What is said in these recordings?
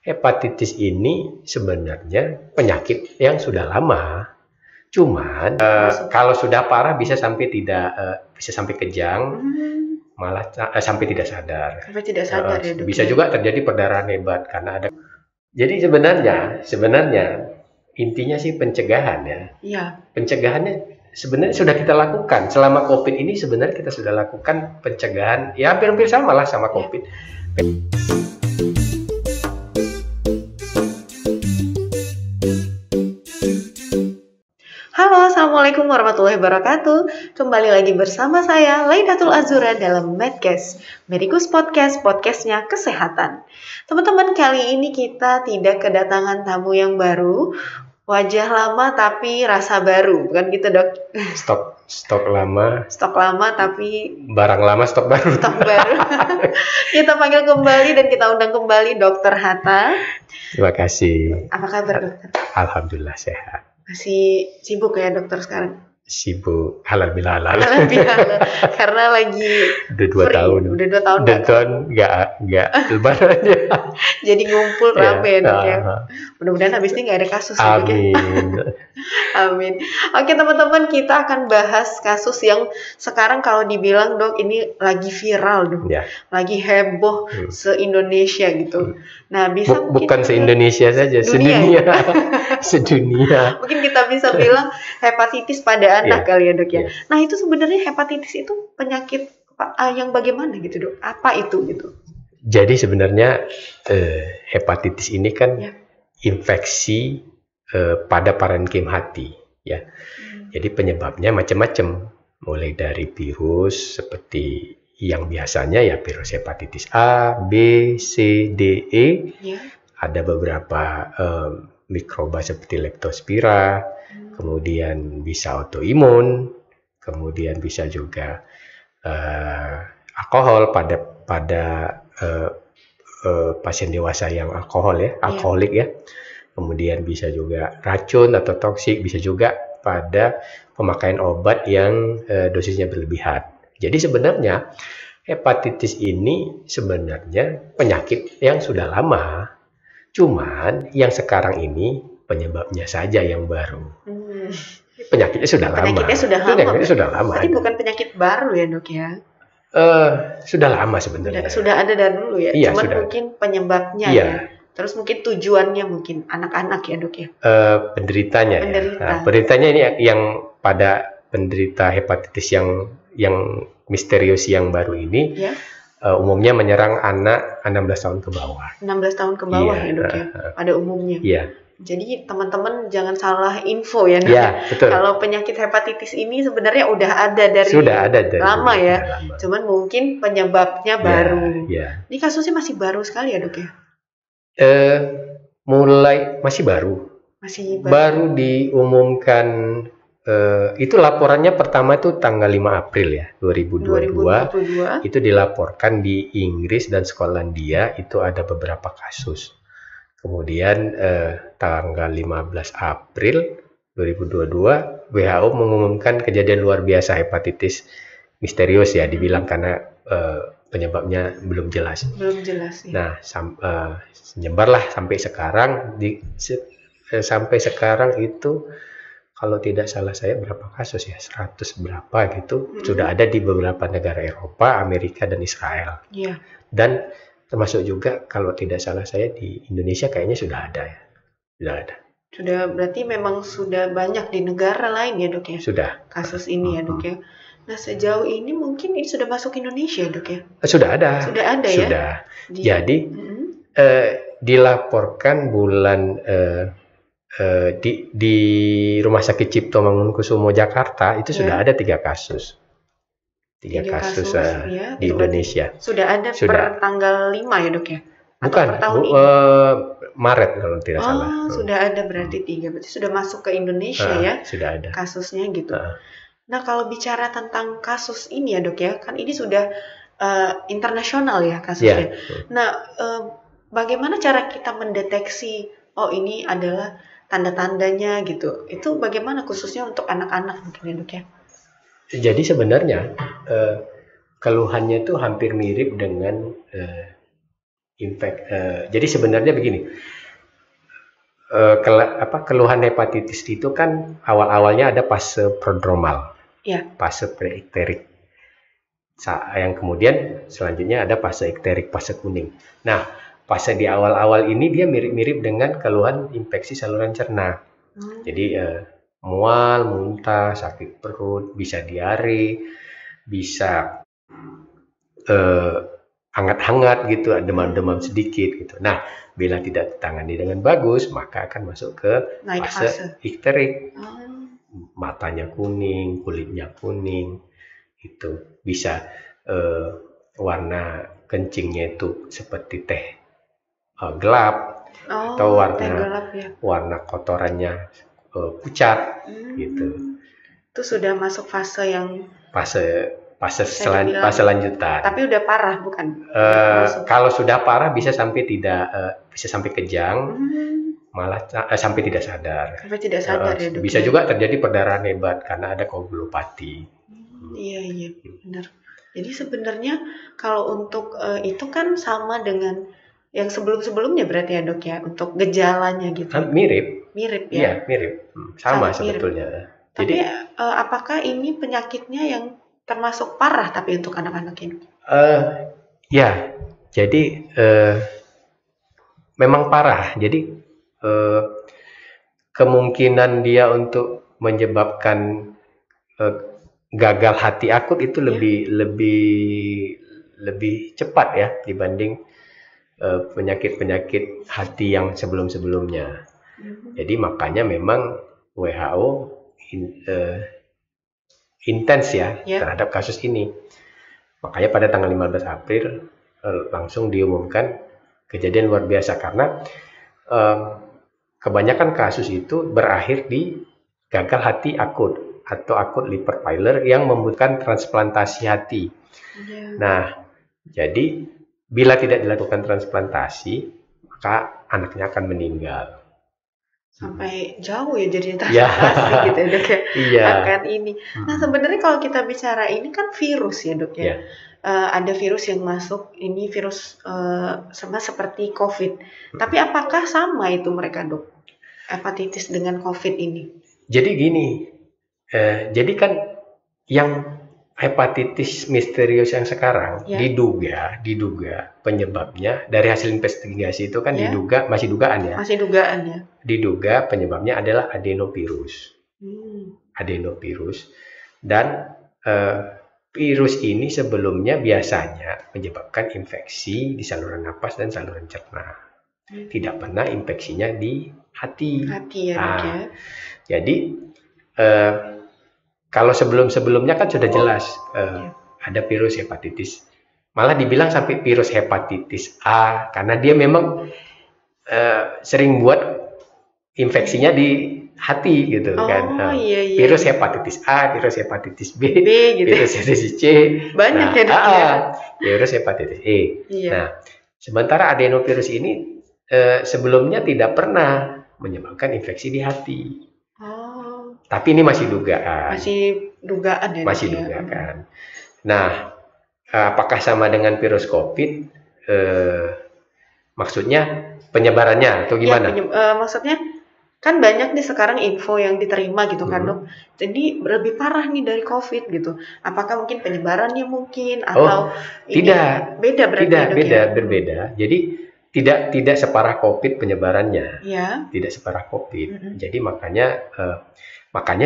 Hepatitis ini sebenarnya penyakit yang sudah lama. Cuman kalau sudah parah bisa sampai kejang, malah sampai tidak sadar. Sampai tidak sadar ya, Dok. Bisa juga terjadi perdarahan hebat karena ada. Jadi sebenarnya intinya sih pencegahan ya. Iya. Pencegahannya sebenarnya sudah kita lakukan selama COVID ini. Sebenarnya kita sudah lakukan pencegahan ya hampir sama lah sama COVID. Halo, Assalamualaikum warahmatullahi wabarakatuh. Kembali lagi bersama saya, Laidatul Azura dalam Medcast, Medikus Podcast, podcastnya kesehatan. Teman-teman, kali ini kita tidak kedatangan tamu yang baru, wajah lama tapi rasa baru, bukan gitu, Dok? Stok lama tapi barang lama, stok baru. Kita panggil kembali dan kita undang kembali Dokter Hatta. Terima kasih. Apa kabar, Dokter? Alhamdulillah sehat. Masih sibuk ya, Dokter, sekarang? Sibuk halal bihalal. Karena lagi udah 2 tahun. Udah 2 tahun. 2 tahun nggak lebaran ya. Jadi ngumpul rame ya, Dok ya. Mudah-mudahan habis ini nggak ada kasus. Amin. Ya, Amin. Oke, teman-teman, kita akan bahas kasus yang sekarang kalau dibilang, Dok, ini lagi viral, Dok. Ya. Lagi heboh se-Indonesia gitu. Nah, bisa bukan se-Indonesia saja, sedunia. Sedunia. Mungkin kita bisa bilang hepatitis pada anak kali ya, Dok ya. Nah, itu sebenarnya hepatitis itu penyakit yang bagaimana gitu, Dok? Apa itu gitu? Jadi sebenarnya hepatitis ini kan infeksi pada parenkim hati ya. Jadi penyebabnya macam-macam, mulai dari virus seperti yang biasanya ya virus hepatitis A, B, C, D, E. Ada beberapa mikroba seperti leptospira, kemudian bisa autoimun, kemudian bisa juga alkohol pada pasien dewasa yang alkoholik ya. Kemudian bisa juga racun atau toksik, bisa juga pada pemakaian obat yang dosisnya berlebihan. Jadi sebenarnya hepatitis ini sebenarnya penyakit yang sudah lama. Cuman yang sekarang ini penyebabnya saja yang baru. Penyakitnya sudah lama. Penyakitnya sudah lama. Tapi bukan penyakit baru ya, Dok ya? Sudah lama sebenarnya. Sudah ada dari dulu ya. Iya, cuman sudah. Mungkin penyebabnya ya. Terus mungkin tujuannya mungkin anak-anak ya, Dok ya. Penderitanya. Nah, penderitanya ini yang pada penderita hepatitis yang misterius yang baru ini. Umumnya menyerang anak 16 tahun ke bawah. 16 tahun ke bawah ya, Dok ya. Pada umumnya. Iya. Jadi teman-teman jangan salah info ya, Dok. Ya, betul. Kalau penyakit hepatitis ini sebenarnya udah ada dari lama ya. Lama. Cuman mungkin penyebabnya baru. Ya. Ini kasusnya masih baru sekali ya, Dok ya? Masih baru. Baru diumumkan. Itu laporannya pertama itu tanggal 5 April ya 2022. Itu dilaporkan di Inggris dan Skotlandia, itu ada beberapa kasus. Kemudian tanggal 15 April 2022 WHO mengumumkan kejadian luar biasa hepatitis misterius ya, dibilang karena penyebabnya belum jelas. Ya. Nah, menyebarlah sampai sekarang sampai sekarang itu kalau tidak salah saya berapa kasus ya, 100 berapa gitu, sudah ada di beberapa negara Eropa, Amerika, dan Israel. Dan termasuk juga kalau tidak salah saya di Indonesia kayaknya sudah ada ya. Sudah, berarti memang sudah banyak di negara lain ya, Dok ya? Sudah. Kasus ini ya, Dok ya? Nah, sejauh ini mungkin ini sudah masuk Indonesia, Dok ya? Sudah ada ya? Sudah. Jadi dilaporkan bulan di Rumah Sakit Cipto Mangunkusumo Jakarta itu sudah ada 3 kasus. 3 kasus ya, di Indonesia. Sudah ada per tanggal 5 ya, Dok ya? Bukan, Maret kalau tidak salah. Sudah ada berarti 3. Berarti sudah masuk ke Indonesia ya? Sudah ada. Kasusnya gitu. Nah, kalau bicara tentang kasus ini ya, Dok ya, kan ini sudah internasional ya kasusnya. Nah, bagaimana cara kita mendeteksi, ini adalah tanda-tandanya gitu? Itu bagaimana khususnya untuk anak-anak mungkin ya, Dok ya? Jadi sebenarnya keluhannya itu hampir mirip dengan Jadi sebenarnya begini, keluhan hepatitis itu kan awal-awalnya ada fase prodromal, fase preikterik. Yang kemudian selanjutnya ada fase ikterik, fase kuning. Nah, fase di awal-awal ini dia mirip-mirip dengan keluhan infeksi saluran cerna. Jadi mual, muntah, sakit perut, bisa diare, bisa hangat-hangat gitu, demam-demam sedikit gitu. Nah, bila tidak ditangani dengan bagus, maka akan masuk ke fase ikterik. Matanya kuning, kulitnya kuning, itu bisa warna kencingnya itu seperti teh gelap, atau warna kotorannya pucat gitu. Itu sudah masuk fase yang fase lanjutan. Tapi udah parah bukan? Kalau sudah parah bisa sampai bisa sampai kejang, malah sampai tidak sadar. Sampai tidak sadar ya, Dok. Bisa juga terjadi perdarahan hebat karena ada koagulopati. Iya, benar. Jadi sebenarnya kalau untuk itu kan sama dengan yang sebelum-sebelumnya berarti ya, Dok ya, untuk gejalanya gitu. Mirip ya? Iya, mirip. Sama sebetulnya. Tapi apakah ini penyakitnya yang termasuk parah tapi untuk anak-anak ini? Ya, jadi memang parah. Jadi kemungkinan dia untuk menyebabkan gagal hati akut itu lebih cepat ya dibanding penyakit-penyakit hati yang sebelum-sebelumnya. Jadi makanya memang WHO intens ya terhadap kasus ini. Makanya pada tanggal 15 April langsung diumumkan kejadian luar biasa karena kebanyakan kasus itu berakhir di gagal hati akut atau akut liver failure yang membutuhkan transplantasi hati. Nah, jadi bila tidak dilakukan transplantasi, maka anaknya akan meninggal. Sampai jauh ya jadi transplantasi gitu ya, Dok ya. Akan ini. Nah, sebenarnya kalau kita bicara ini kan virus ya, Dok ya. Ada virus yang masuk, ini virus sama seperti COVID. Tapi apakah sama itu mereka, Dok? Hepatitis dengan COVID ini? Jadi gini, jadi kan yang hepatitis misterius yang sekarang diduga penyebabnya dari hasil investigasi itu kan masih dugaan ya. Diduga penyebabnya adalah adenovirus. Adenovirus dan virus ini sebelumnya biasanya menyebabkan infeksi di saluran napas dan saluran cerna. Tidak pernah infeksinya di hati. Jadi kalau sebelum-sebelumnya kan sudah jelas ada virus hepatitis. Malah dibilang sampai virus hepatitis A karena dia memang sering buat infeksinya di hati gitu kan. Virus hepatitis A, virus hepatitis B gitu. Virus hepatitis C. Banyak virus hepatitis E. Nah, sementara adenovirus ini sebelumnya tidak pernah menyebabkan infeksi di hati. Tapi ini masih dugaan. Masih dugaan. Nah, apakah sama dengan virus COVID? Maksudnya penyebarannya atau gimana? Maksudnya kan banyak nih sekarang info yang diterima gitu kan, Dok. Jadi lebih parah nih dari COVID gitu. Apakah mungkin penyebarannya mungkin atau tidak? Beda berarti. Berbeda. Jadi tidak separah COVID penyebarannya. Tidak separah COVID. Jadi makanya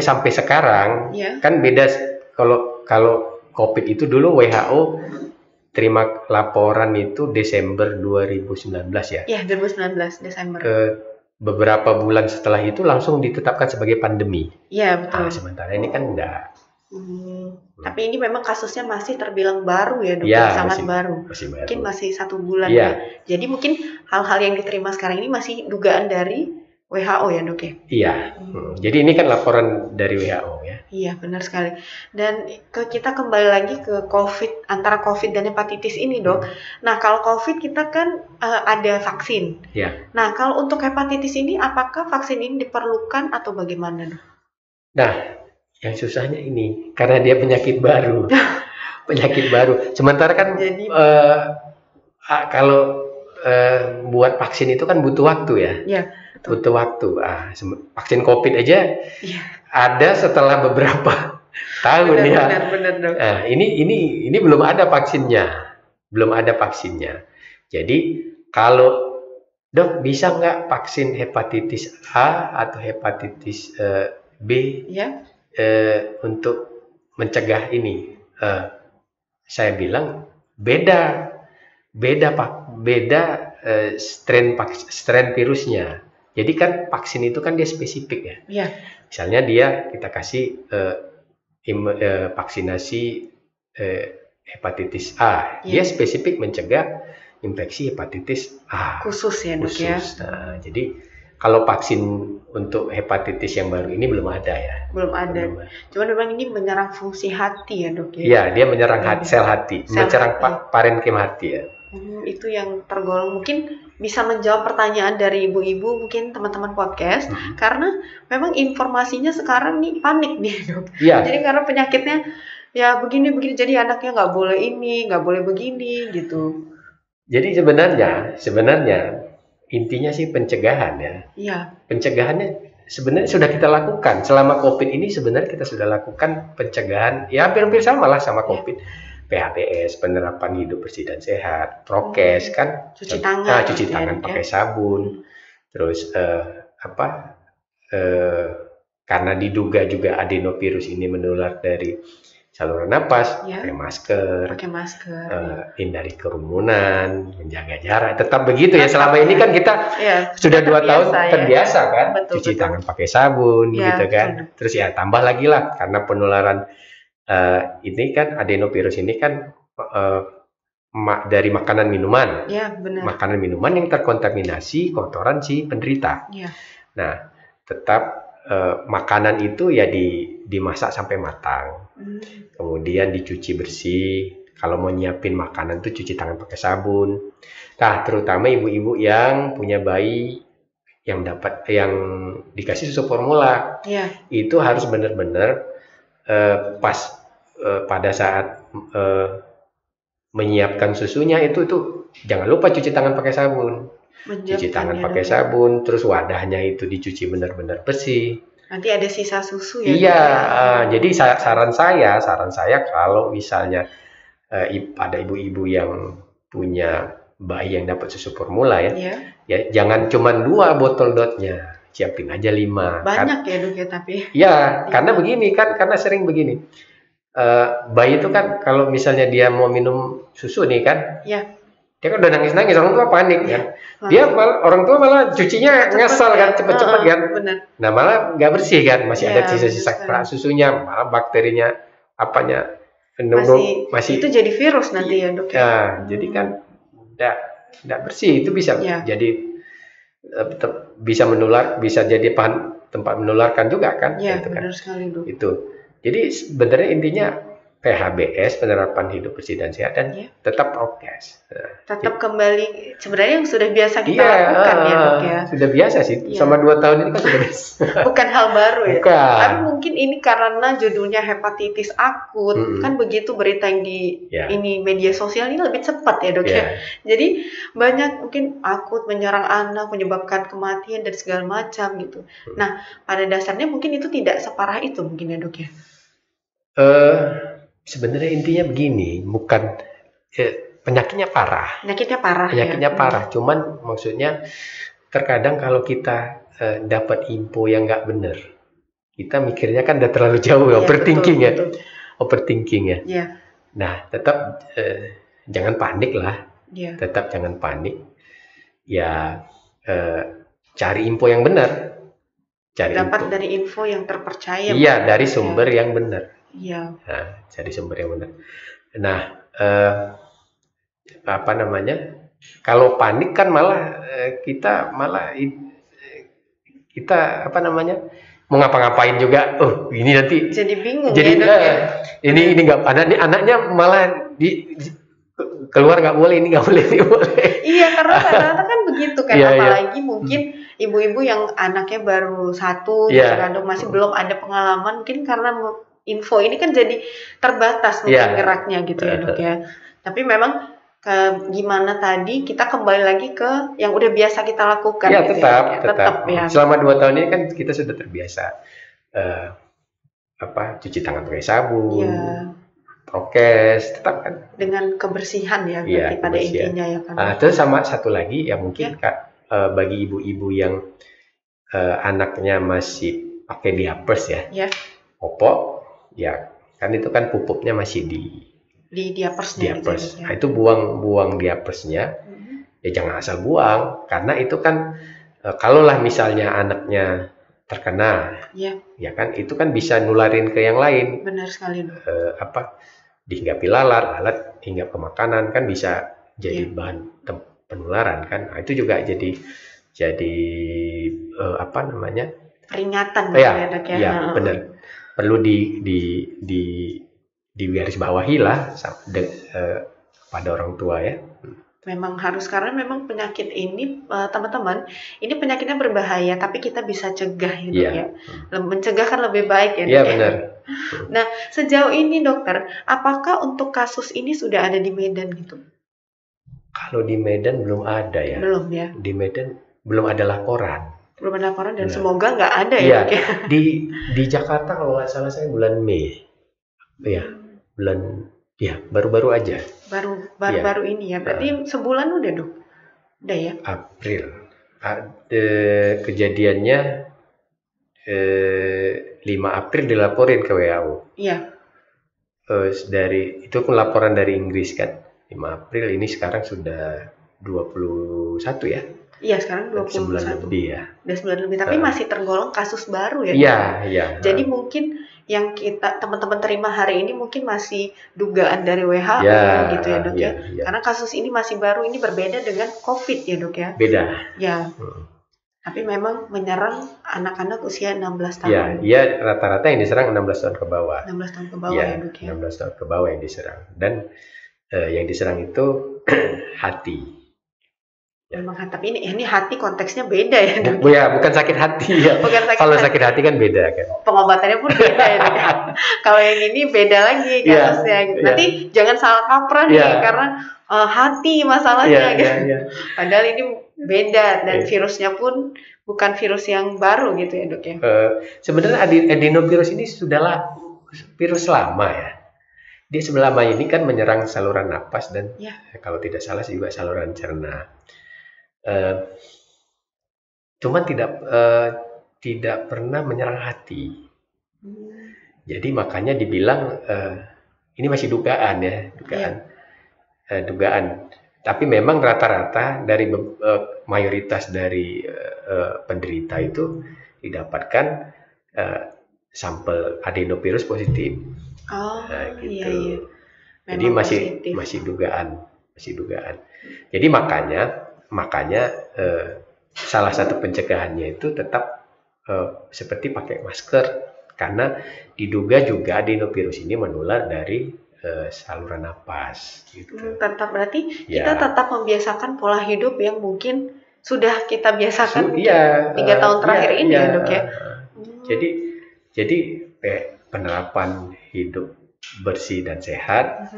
sampai sekarang kan beda. Kalau COVID itu dulu WHO terima laporan itu Desember 2019 ya. Iya, 2019 Desember. Beberapa bulan setelah itu langsung ditetapkan sebagai pandemi. Iya, betul. Sementara ini kan enggak. Tapi ini memang kasusnya masih terbilang baru ya, Dok. Sangat baru. Mungkin masih 1 bulan ya. Jadi mungkin hal-hal yang diterima sekarang ini masih dugaan dari WHO ya, Dok ya? Iya. Jadi ini kan laporan dari WHO ya. Iya, benar sekali. Dan kita kembali lagi ke COVID, antara COVID dan hepatitis ini, Dok. Nah, kalau COVID kita kan ada vaksin. Nah, kalau untuk hepatitis ini, apakah vaksin ini diperlukan atau bagaimana, Dok? Nah, yang susahnya ini, karena dia penyakit baru. Penyakit baru. Sementara kan kalau buat vaksin itu kan butuh waktu ya. Ya, betul. Butuh waktu. Vaksin COVID aja Iya. ada setelah beberapa tahun ya. Benar, Dok. Ini belum ada vaksinnya. Belum ada vaksinnya. Jadi kalau Dok bisa nggak vaksin hepatitis A atau hepatitis B Ya. untuk mencegah ini? Saya bilang beda Pak, strain virusnya. Jadi kan vaksin itu kan dia spesifik ya. Iya. Misalnya kita kasih vaksinasi hepatitis A, dia spesifik mencegah infeksi hepatitis A. Khusus ya, Dok ya. Nah, jadi kalau vaksin untuk hepatitis yang baru ini belum ada ya. Belum ada. Cuman memang ini menyerang fungsi hati ya, Dok ya. Iya, dia menyerang sel hati, menyerang parenkim hati ya. Itu yang tergolong mungkin bisa menjawab pertanyaan dari ibu-ibu, mungkin teman-teman podcast, karena memang informasinya sekarang nih panik nih, Dok. Iya. Jadi karena penyakitnya ya begini, jadi anaknya nggak boleh ini, nggak boleh begini gitu. Jadi sebenarnya intinya sih pencegahan ya. Iya. Pencegahannya sebenarnya sudah kita lakukan selama COVID ini. Sebenarnya kita sudah lakukan pencegahan ya hampir sama lah sama COVID. PHBS, penerapan hidup bersih dan sehat, prokes kan, cuci tangan pakai sabun, terus karena diduga juga adenovirus ini menular dari saluran napas, pakai masker, hindari kerumunan, menjaga jarak, tetap begitu ya. Selama ini kan kita sudah 2 tahun terbiasa kan, cuci tangan pakai sabun, gitu kan. Terus ya tambah lagi lah karena penularan ini kan adenovirus ini kan dari makanan minuman. Ya, benar. Makanan minuman yang terkontaminasi kotoran si penderita. Ya. Nah, tetap makanan itu ya dimasak sampai matang. Kemudian dicuci bersih. Kalau mau nyiapin makanan tuh cuci tangan pakai sabun. Nah, terutama ibu-ibu yang punya bayi yang dikasih susu formula. Ya. Itu harus benar-benar pada saat menyiapkan susunya itu jangan lupa cuci tangan pakai sabun. Cuci tangan pakai sabun, terus wadahnya itu dicuci benar-benar bersih. Nanti ada sisa susu ya. Iya, jadi saran saya kalau misalnya ada ibu-ibu yang punya bayi yang dapat susu formula ya jangan cuma 2 botol dotnya. Siapin aja 5. Banyak ya, Dok ya, tapi. Ya, karena begini kan, karena sering begini. Bayi itu kan kalau misalnya dia mau minum susu nih kan, dia kan udah nangis-nangis, orang tua panik kan. Orang tua malah cucinya ngasal kan, cepet-cepet kan. Benar. Nah malah nggak bersih kan, masih ada sisa-sisa kerak susunya, malah bakterinya masih itu jadi virus nanti ya, Dok. Ya, jadi kan nggak bersih, itu bisa jadi bisa menular, bisa jadi tempat menularkan juga kan. Iya, gitu benar kan. sekali, Dok. Itu. Jadi sebenarnya intinya PHBS, penerapan hidup bersih dan sehat, dan tetap prokes. Tetap kembali sebenarnya yang sudah biasa kita lakukan ya, Dok ya. Sudah biasa sih. Sama 2 tahun ini kan sudah biasa. Bukan hal baru ya. Bukan. Tapi mungkin ini karena judulnya hepatitis akut, kan begitu berita yang di ini media sosial ini lebih cepat ya, Dok ya. Jadi banyak mungkin akut menyerang anak, menyebabkan kematian dan segala macam gitu. Nah, pada dasarnya mungkin itu tidak separah itu mungkin ya, Dok ya. Sebenarnya intinya begini, bukan penyakitnya parah. Penyakitnya parah. Cuman maksudnya terkadang kalau kita dapat info yang nggak benar, kita mikirnya kan udah terlalu jauh, overthinking ya. Overthinking ya. Nah, tetap jangan panik lah. Tetap jangan panik. Ya cari info yang benar. Dari info yang terpercaya. Iya, dari sumber yang benar. Iya. Nah, cari sumber yang benar. Nah, kalau panik kan malah kita mau ngapa-ngapain juga. Oh, ini nanti jadi bingung. Jadi ini nggak anaknya malah keluar nggak boleh, ini nggak boleh, ini boleh. Iya, karena kadang-kadang kan begitu kan, apalagi mungkin ibu-ibu yang anaknya baru 1, masih belum ada pengalaman, mungkin karena info ini kan jadi terbatas mungkin geraknya gitu ya, Dok ya. Tapi memang gimana tadi kita kembali lagi ke yang udah biasa kita lakukan Ya, gitu tetap, ya. tetap. Ya. Selama 2 tahun ini kan kita sudah terbiasa cuci tangan pakai sabun, Ya, prokes, tetap kan. dengan kebersihan ya, Iya, berarti pada kebersihan. intinya ya kan. Terus sama satu lagi ya mungkin Kak, bagi ibu-ibu yang anaknya masih pakai diapers ya, Ya, popok, ya kan itu kan pupuknya masih di diapersnya gitu diapers. ya. Nah, itu buang diapersnya, ya jangan asal buang, karena itu kan kalaulah misalnya anaknya terkena, Ya, ya kan itu kan bisa nularin ke yang lain. benar sekali Dok. Dihinggapi lalat, hinggap ke makanan kan bisa jadi bahan penularan kan. Nah, itu juga jadi Peringatan ya, Dok ya. ya benar. Perlu di garis bawahi lah pada orang tua ya. Memang harus, karena memang penyakit ini teman-teman, ini penyakitnya berbahaya tapi kita bisa cegah ya Dok ya. Mencegah kan lebih baik ya Dok. Iya benar. Nah, sejauh ini dokter, apakah untuk kasus ini sudah ada di Medan gitu? Kalau di Medan belum ada ya. Belum ya. Di Medan belum ada laporan. Belum ada laporan dan semoga nggak ada ya. Dok ya. Di Jakarta kalau nggak salah saya bulan Mei. Ya, bulan ya baru-baru aja. Baru ini ya. Berarti sebulan udah Dok? Udah ya? April. Kejadiannya 5 April dilaporin ke WHO. Iya. Itu pun laporan dari Inggris kan. 5 April ini sekarang sudah 21 ya. Iya, sekarang 21. Sebulan lebih ya. Udah sebulan lebih, tapi masih tergolong kasus baru ya. Iya. Jadi mungkin yang kita teman-teman terima hari ini mungkin masih dugaan dari WHO gitu ya Dok ya. Karena kasus ini masih baru, ini berbeda dengan COVID ya Dok ya. Beda. Ya. Tapi memang menyerang anak-anak usia 16 tahun. Iya, rata-rata yang diserang 16 tahun ke bawah. 16 tahun ke bawah ya Dok ya. 16 tahun ke bawah yang diserang. Dan yang diserang itu hati. Memang, tapi ini hati konteksnya beda ya Dok. Bukan sakit hati ya. Kalau sakit hati kan beda kan. Pengobatannya pun beda ya Dok. Kalau yang ini beda lagi kasusnya gitu. Nanti jangan salah kaprah nih karena hati masalahnya gitu. Padahal ini beda dan virusnya pun bukan virus yang baru gitu ya Dok ya. Sebenarnya adenovirus ini sudahlah virus lama ya. Dia selama ini kan menyerang saluran napas dan kalau tidak salah juga saluran cerna. Cuman tidak pernah menyerang hati. Jadi makanya dibilang ini masih dugaan ya, dugaan. Tapi memang rata-rata dari mayoritas dari penderita itu didapatkan sampel adenovirus positif. Gitu. Iya. Jadi masih dugaan. Jadi makanya salah satu pencegahannya itu tetap seperti pakai masker, karena diduga juga adenovirus ini menular dari saluran napas gitu. Tetap berarti kita tetap membiasakan pola hidup yang mungkin sudah kita biasakan 3 tahun terakhir ini ya Dok ya. Jadi penerapan hidup bersih dan sehat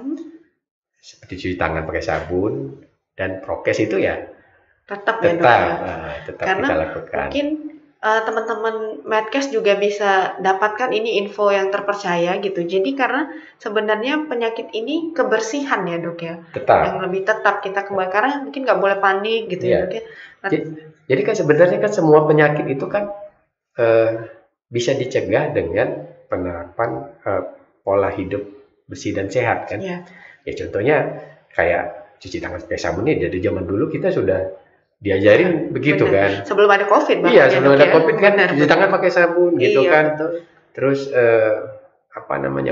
seperti cuci tangan pakai sabun dan prokes itu ya tetap karena kita lakukan. Mungkin teman-teman Medcast juga bisa dapatkan ini info yang terpercaya gitu. Jadi karena sebenarnya penyakit ini kebersihan ya Dok ya. Yang lebih tetap kita kembali, karena mungkin nggak boleh panik gitu ya Dok ya. Jadi kan sebenarnya kan semua penyakit itu kan bisa dicegah dengan penerapan pola hidup bersih dan sehat kan. Ya contohnya kayak cuci tangan pakai sabun ini dari zaman dulu kita sudah diajarin begitu kan. Sebelum ada COVID bahkan. Iya, sebelum ada COVID kan cuci tangan pakai sabun gitu kan. Betul. Terus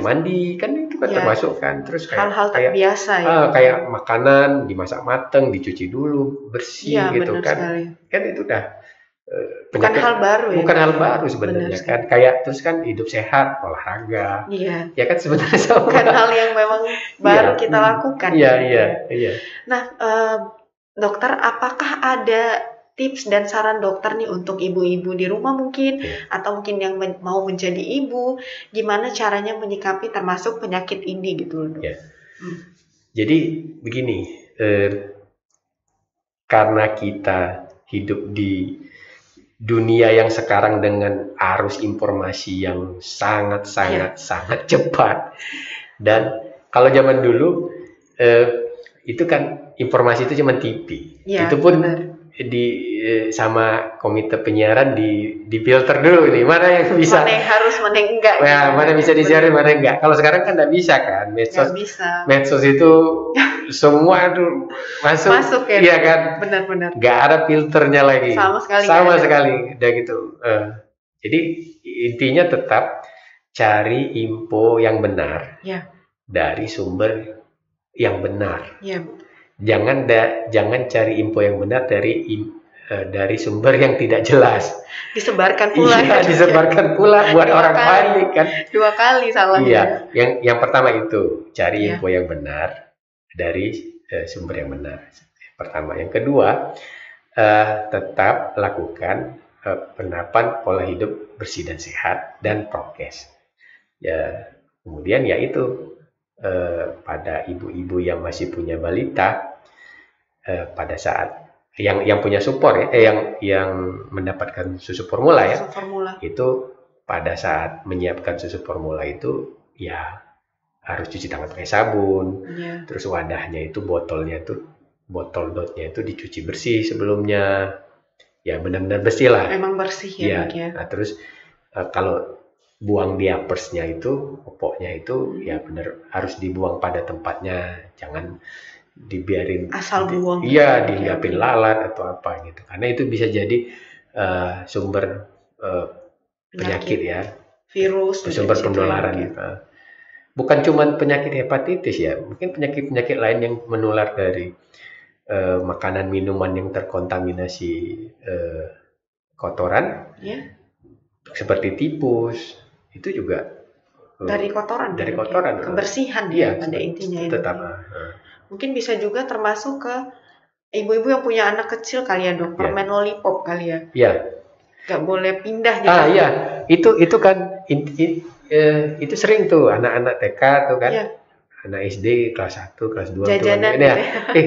mandi kan itu kan termasuk kan. Terus kayak hal-hal terbiasa ya. Kayak makanan dimasak mateng, dicuci dulu, bersih gitu kan. Sekali. Kan itu udah bukan hal baru ya. Bukan hal baru sebenarnya kan. Kayak terus kan hidup sehat, olahraga. Iya. Ya kan sebenarnya sama. Bukan hal yang memang baru kita lakukan. Iya. Nah, dokter, apakah ada tips dan saran dokter nih untuk ibu-ibu di rumah mungkin atau mungkin yang mau menjadi ibu, gimana caranya menyikapi termasuk penyakit ini gitu loh Dok? Jadi begini, eh, karena kita hidup di dunia yang sekarang dengan arus informasi yang sangat cepat, dan kalau zaman dulu itu kan informasi itu cuma TV, itu pun sama komite penyiaran di filter dulu nih, mana yang bisa, mana yang harus, mana yang enggak, mana bisa disiarin, mana yang enggak. Kalau sekarang kan nggak bisa kan, medsos itu semua tuh masuk ya, iya kan, benar-benar nggak ada filternya lagi, sama sekali udah gitu. Jadi intinya tetap cari info yang benar dari sumber yang benar. Jangan cari info yang benar dari sumber yang tidak jelas. Disebarkan pula. Iya, disebarkan pula buat orang panik kan. 2 kali salahnya. Iya, yang pertama itu cari info yang benar dari sumber yang benar. Pertama, yang kedua tetap lakukan penerapan pola hidup bersih dan sehat dan prokes. Ya, kemudian yaitu pada ibu-ibu yang masih punya balita, pada saat yang punya supor yang mendapatkan susu formula itu pada saat menyiapkan susu formula itu ya harus cuci tangan pakai sabun, terus wadahnya itu botol dotnya itu dicuci bersih sebelumnya, ya benar-benar bersih lah. Memang bersih ya. Nah, terus kalau buang diapersnya itu, popoknya itu ya benar harus dibuang pada tempatnya, jangan dibiarin asal buang. Iya, diinggapin lalat atau apa gitu, karena itu bisa jadi sumber penyakit ya, virus, sumber penularan gitu. Bukan cuma penyakit hepatitis ya, mungkin penyakit-penyakit lain yang menular dari makanan minuman yang terkontaminasi kotoran, seperti tipus, itu juga dari kotoran. Kebersihan pada intinya itu. Tetap. Mungkin bisa juga termasuk ke ibu-ibu yang punya anak kecil kali ya, Dok. Permen lollipop kali ya. Iya. Gak boleh pindah gitu. Iya. Itu kan itu sering tuh anak-anak TK tuh kan. Anak SD kelas 1, kelas 2 jajanan tuh,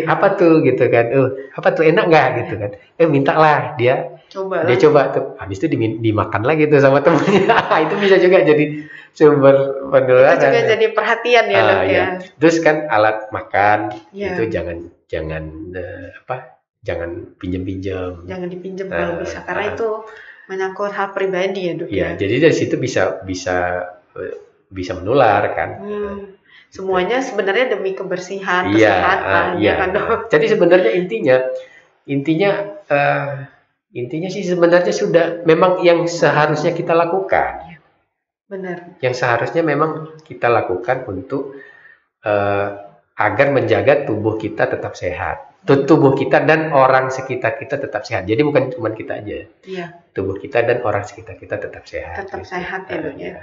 apa tuh gitu kan, apa tuh enak nggak gitu kan, mintalah dia coba tuh, habis itu dimakan lagi tuh sama temennya. Itu bisa juga jadi sumber penularan. Itu juga jadi perhatian ya, Dok ya. Terus kan alat makan itu jangan pinjam-pinjam. Jangan dipinjam kalau bisa, karena itu menyangkut hal pribadi ya, Dok. Iya, jadi dari situ bisa menular kan. Semuanya sebenarnya demi kebersihan, kesehatan, ya kan, Dok? Jadi sebenarnya intinya sih sebenarnya sudah memang yang seharusnya kita lakukan. Benar. Yang seharusnya memang kita lakukan untuk agar menjaga tubuh kita tetap sehat. Tubuh kita dan orang sekitar kita tetap sehat. Jadi bukan cuma kita aja. Iya. Tubuh kita dan orang sekitar kita tetap sehat. Tetap sehat ya, Dok ya.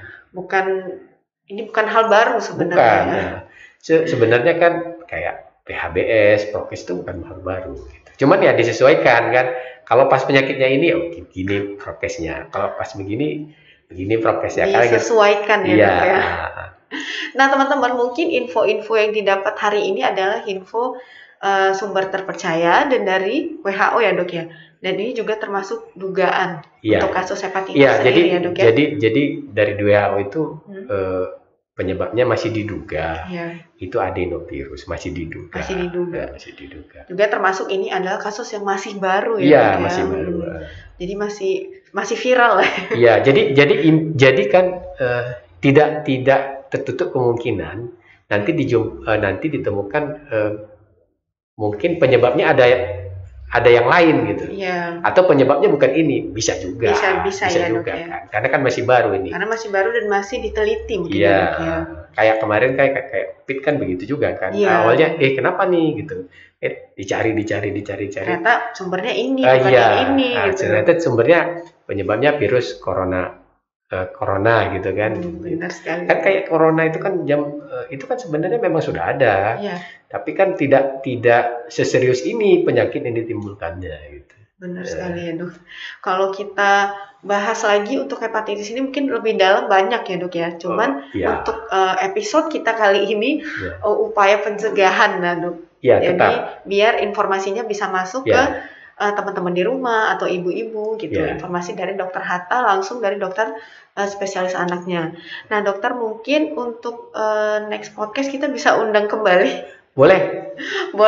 Ini bukan hal baru sebenarnya. Sebenarnya kan kayak PHBS, prokes itu bukan hal baru. Gitu. Cuman ya disesuaikan kan. Kalau pas penyakitnya ini, gini prokesnya. Kalau pas begini prokesnya. Disesuaikan ya, Dok ya. Nah, teman-teman, mungkin info-info yang didapat hari ini adalah info sumber terpercaya dan dari WHO ya, Dok ya. Dan ini juga termasuk dugaan untuk kasus hepatitis sendiri ya, Dok ya. Jadi dari WHO itu penyebabnya masih diduga. Itu adenovirus, masih diduga. Juga termasuk ini adalah kasus yang masih baru ya. Iya, masih baru. Jadi masih viral lah. Iya, jadi kan tidak tertutup kemungkinan nanti ditemukan mungkin penyebabnya ada yang lain gitu. Atau penyebabnya bukan ini, bisa juga. Bisa ya, juga Dok, ya. Kan. Karena kan masih baru ini. Karena masih baru dan masih diteliti mungkin. Iya. Kayak kemarin kayak COVID kan begitu juga kan. Awalnya kenapa nih gitu. Dicari. Ternyata sumbernya ini, bukan yang ini gitu. Ternyata sumbernya penyebabnya virus corona gitu kan. Benar sekali. Kan kayak corona itu kan itu kan sebenarnya memang sudah ada. Tapi kan tidak seserius ini penyakit yang ditimbulkannya gitu. Benar sekali ya, Dok. Kalau kita bahas lagi untuk hepatitis ini mungkin lebih dalam banyak ya dok ya. Cuman untuk episode kita kali ini upaya pencegahan nah dok. Jadi biar informasinya bisa masuk ke teman-teman di rumah atau ibu-ibu gitu. Informasi dari dokter Hatta langsung dari dokter spesialis anaknya. Nah dokter mungkin untuk next podcast kita bisa undang kembali. Boleh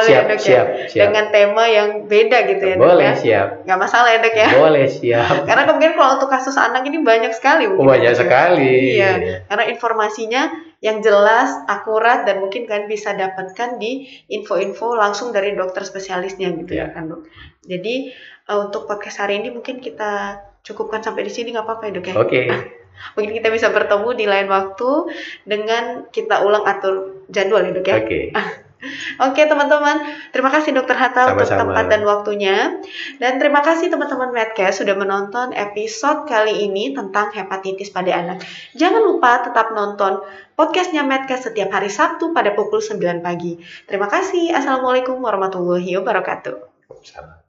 siap, dok ya. Siap. Dengan tema yang beda gitu ya dok. Boleh siap. Nggak masalah ya dok ya. Boleh siap. Karena kemudian kalau untuk kasus anak ini banyak sekali. Banyak sekali. Iya. Karena informasinya yang jelas, akurat dan mungkin kan bisa dapatkan di info-info langsung dari dokter spesialisnya gitu ya kan dok. Jadi untuk podcast hari ini mungkin kita cukupkan sampai di sini, nggak apa-apa ya dok ya. Oke. Mungkin kita bisa bertemu di lain waktu dengan kita ulang atur jadwal ya dok ya. Oke. Oke teman-teman, terima kasih Dokter Hatta untuk tempat dan waktunya. Dan terima kasih teman-teman Medcast sudah menonton episode kali ini tentang hepatitis pada anak. Jangan lupa tetap nonton podcastnya Medcast setiap hari Sabtu pada pukul 9 pagi. Terima kasih. Assalamualaikum warahmatullahi wabarakatuh.